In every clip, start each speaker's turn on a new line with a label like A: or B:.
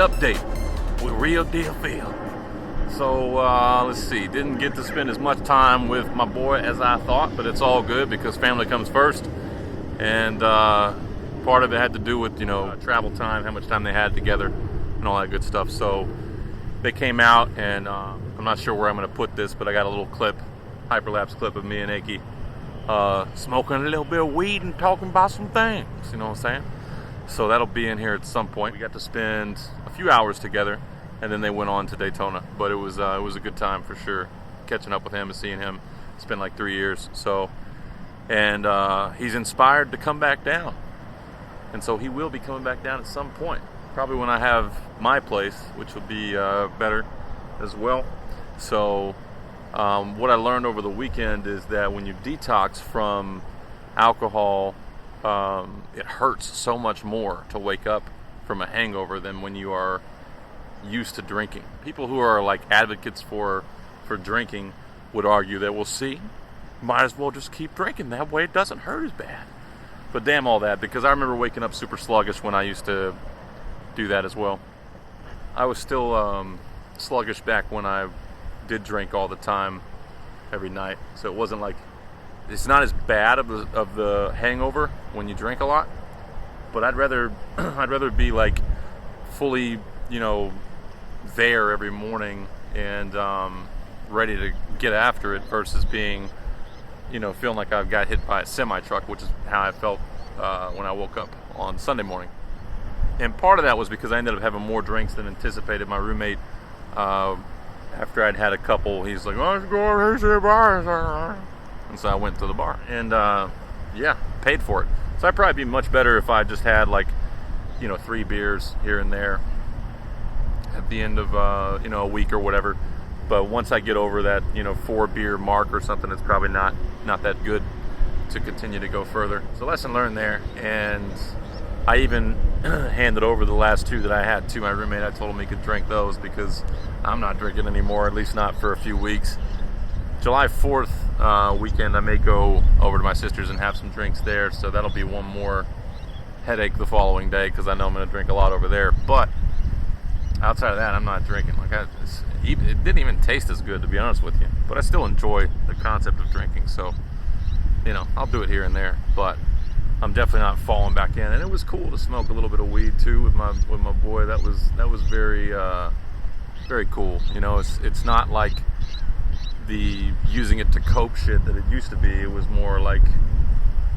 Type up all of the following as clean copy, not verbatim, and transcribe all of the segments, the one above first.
A: update with Real Deal Phil. So let's see, didn't get to spend as much time with my boy as I thought, but it's all good because family comes first. And part of it had to do with, travel time, how much time they had together and all that good stuff. So they came out, and I'm not sure where I'm going to put this, but I got a little clip, hyperlapse clip of me and Aki smoking a little bit of weed and talking about some things, you know what I'm saying? So that'll be in here at some point. We got to spend a few hours together, and then they went on to Daytona. But it was a good time for sure, catching up with him and seeing him. It's been like 3 years. So, and he's inspired to come back down. And so he will be coming back down at some point. Probably when I have my place, which will be better as well. So what I learned over the weekend is that when you detox from alcohol, it hurts so much more to wake up from a hangover than when you are used to drinking. People who are like advocates for drinking would argue that, well, see, might as well just keep drinking. That way it doesn't hurt as bad. But damn all that, because I remember waking up super sluggish when I used to do that as well. I was still sluggish back when I did drink all the time, every night. So it wasn't like, it's not as bad of the hangover when you drink a lot. But I'd rather be like fully, there every morning and ready to get after it versus being, feeling like I've got hit by a semi-truck, which is how I felt when I woke up on Sunday morning. And part of that was because I ended up having more drinks than anticipated. My roommate, after I'd had a couple, he's like, "Let's go to the bar." And so I went to the bar and, paid for it. So I'd probably be much better if I just had 3 beers here and there at the end of, a week or whatever. But once I get over that, 4 beer mark or something, it's probably not that good to continue to go further. So lesson learned there. And I even handed over the last 2 that I had to my roommate. I told him he could drink those because I'm not drinking anymore, at least not for a few weeks. July 4th weekend, I may go over to my sister's and have some drinks there. So that'll be one more headache the following day because I know I'm going to drink a lot over there. But outside of that, I'm not drinking. It didn't even taste as good, to be honest with you. But I still enjoy the concept of drinking. So, I'll do it here and there. But I'm definitely not falling back in. And it was cool to smoke a little bit of weed too with my boy. That was very very cool. It's not like the using it to cope shit that it used to be. It was more like,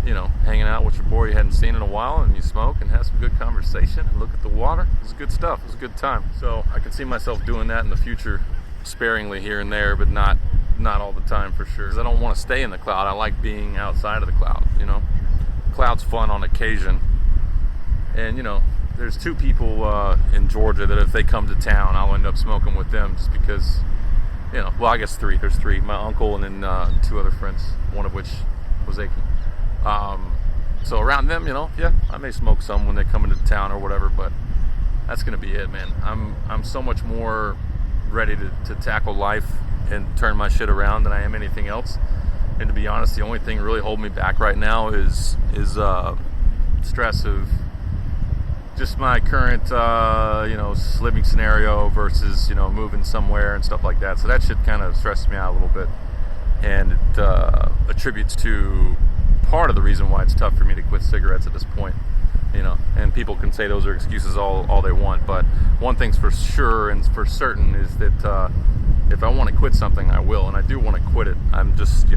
A: hanging out with your boy you hadn't seen in a while, and you smoke and have some good conversation and look at the water. It was good stuff. It was a good time. So I could see myself doing that in the future, sparingly here and there, but not all the time for sure. Because I don't want to stay in the cloud. I like being outside of the cloud. Cloud's fun on occasion. And there's 2 people in Georgia that if they come to town, I'll end up smoking with them just because, well, I guess 3. There's 3. My uncle and then 2 other friends, one of which was Aki. So around them, I may smoke some when they come into town or whatever, but that's gonna be it, man. I'm so much more ready to tackle life and turn my shit around than I am anything else. And to be honest, the only thing really holding me back right now is stress of just my current living scenario versus moving somewhere and stuff like that. So that shit kind of stresses me out a little bit, and it attributes to part of the reason why it's tough for me to quit cigarettes at this point. And people can say those are excuses all they want, but one thing's for sure and for certain is that if I want to quit something, I will, and I do want to quit it. I'm just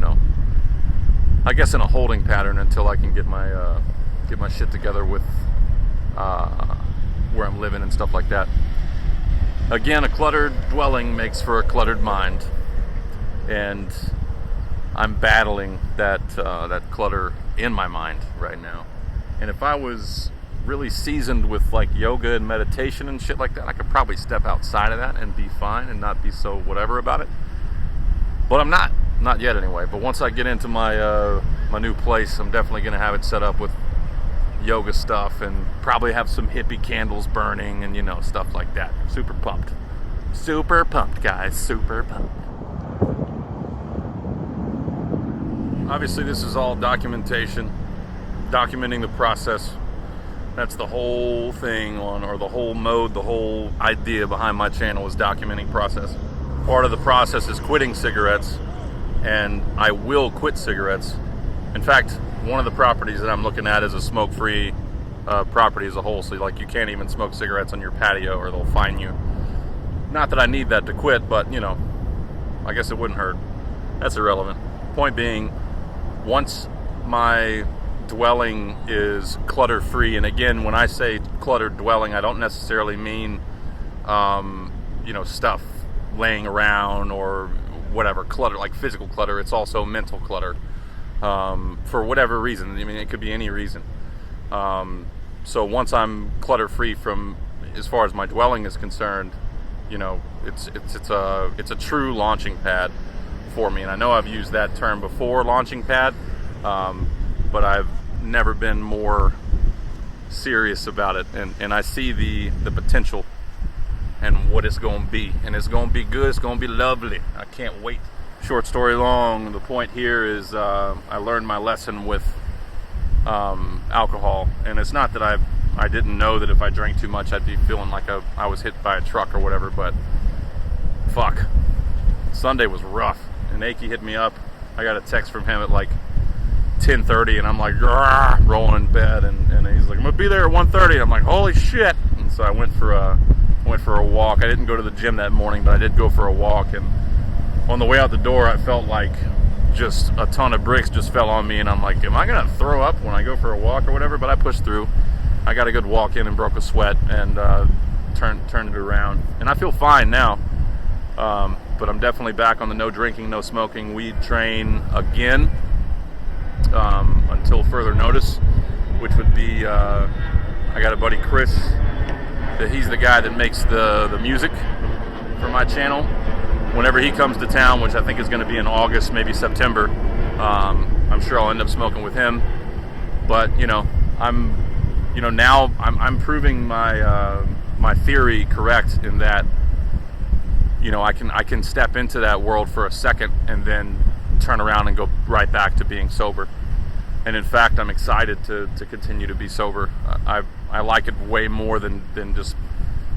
A: I guess in a holding pattern until I can get my shit together with where I'm living and stuff like that. Again, a cluttered dwelling makes for a cluttered mind, and I'm battling that clutter in my mind right now. And if I was really seasoned with yoga and meditation and shit like that, I could probably step outside of that and be fine and not be so whatever about it. But I'm not yet anyway. But once I get into my new place, I'm definitely gonna have it set up with yoga stuff and probably have some hippie candles burning and stuff like that. Super pumped, guys, super pumped. Obviously, this is all documentation, documenting the process That's the whole thing on, or the whole mode, the whole idea behind my channel is documenting process. Part of the process is quitting cigarettes, and I will quit cigarettes. In fact, one of the properties that I'm looking at is a smoke-free property as a whole. So like, you can't even smoke cigarettes on your patio or they'll fine you. Not that I need that to quit, but you know, I guess it wouldn't hurt. That's irrelevant. Point being, once my dwelling is clutter-free, and again, when I say cluttered dwelling, I don't necessarily mean, you know, stuff laying around or whatever, clutter, like physical clutter. It's also mental clutter, for whatever reason. I mean, it could be any reason. So once I'm clutter-free from, as far as my dwelling is concerned, you know, it's a true launching pad for me. And I know I've used that term before, launching pad, but I've never been more serious about it, and I see the potential and what it's going to be, and it's going to be good. It's going to be lovely. I can't wait. Short story long, the point here is I learned my lesson with alcohol, and it's not that I didn't know that if I drank too much I'd be feeling like I was hit by a truck or whatever, but fuck, Sunday was rough, and Akey hit me up. I got a text from him at like 10:30, and I'm like rolling in bed, and he's like, I'm gonna be there at 1:30. I'm like, holy shit. And so I went for a walk. I didn't go to the gym that morning, but I did go for a walk, and on the way out the door I felt like just a ton of bricks just fell on me, and I'm like, am I gonna throw up when I go for a walk or whatever? But I pushed through. I got a good walk in and broke a sweat, and turned it around, and I feel fine now. But I'm definitely back on the no drinking, no smoking weed train again, until further notice, which would be, I got a buddy Chris, that he's the guy that makes the music for my channel. Whenever he comes to town, which I think is going to be in August, maybe September, I'm sure I'll end up smoking with him. But you know, now I'm proving my theory correct, in that, you know, I can step into that world for a second and then turn around and go right back to being sober. And in fact, I'm excited to continue to be sober. I like it way more than just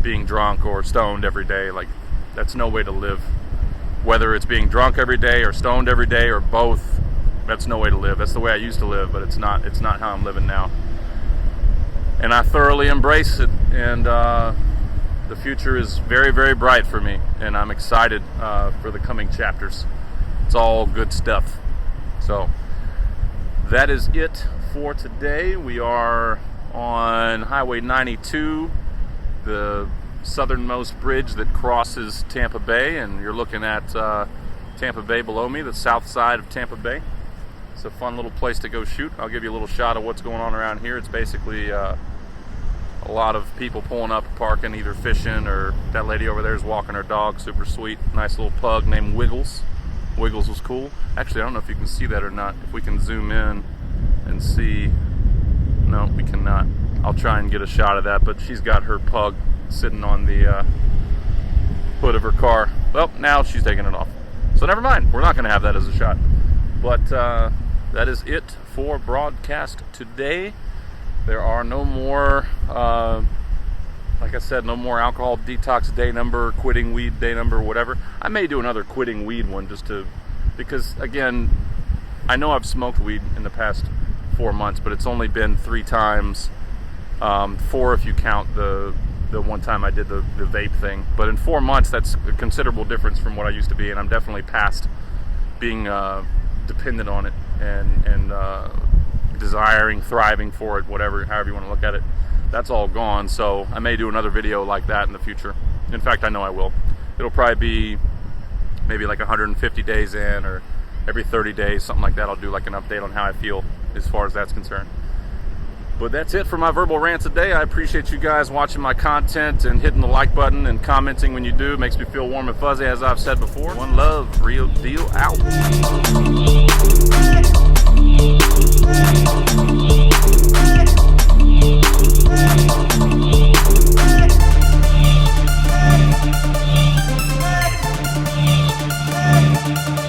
A: being drunk or stoned every day. Like, that's no way to live. Whether it's being drunk every day or stoned every day or both, that's no way to live. That's the way I used to live, but it's not how I'm living now. And I thoroughly embrace it, and the future is very, very bright for me, and I'm excited for the coming chapters. It's all good stuff. So that is it for today. We are on Highway 92, the southernmost bridge that crosses Tampa Bay, and you're looking at Tampa Bay below me, the south side of Tampa Bay. It's a fun little place to go shoot. I'll give you a little shot of what's going on around here. It's basically a lot of people pulling up, parking, either fishing, or that lady over there is walking her dog, super sweet, nice little pug named Wiggles. Wiggles was cool. Actually, I don't know if you can see that or not. If we can zoom in and see. No, we cannot. I'll try and get a shot of that, but she's got her pug sitting on the hood of her car. Well, now she's taking it off. So never mind. We're not going to have that as a shot. But that is it for broadcast today. There are no more, like I said, no more alcohol detox day number, quitting weed day number, whatever. I may do another quitting weed one because again, I know I've smoked weed in the past 4 months, but it's only been 3 times, 4 if you count the one time I did the vape thing. But in 4 months, that's a considerable difference from what I used to be, and I'm definitely past being dependent on it and desiring, thriving for it, whatever, however you want to look at it. That's all gone. So I may do another video like that in the future. In fact, I know I will. It'll probably be maybe like 150 days in, or every 30 days, something like that. I'll do like an update on how I feel as far as that's concerned. But that's it for my verbal rant today. I appreciate you guys watching my content and hitting the like button and commenting when you do. It makes me feel warm and fuzzy, as I've said before. One love, real deal out.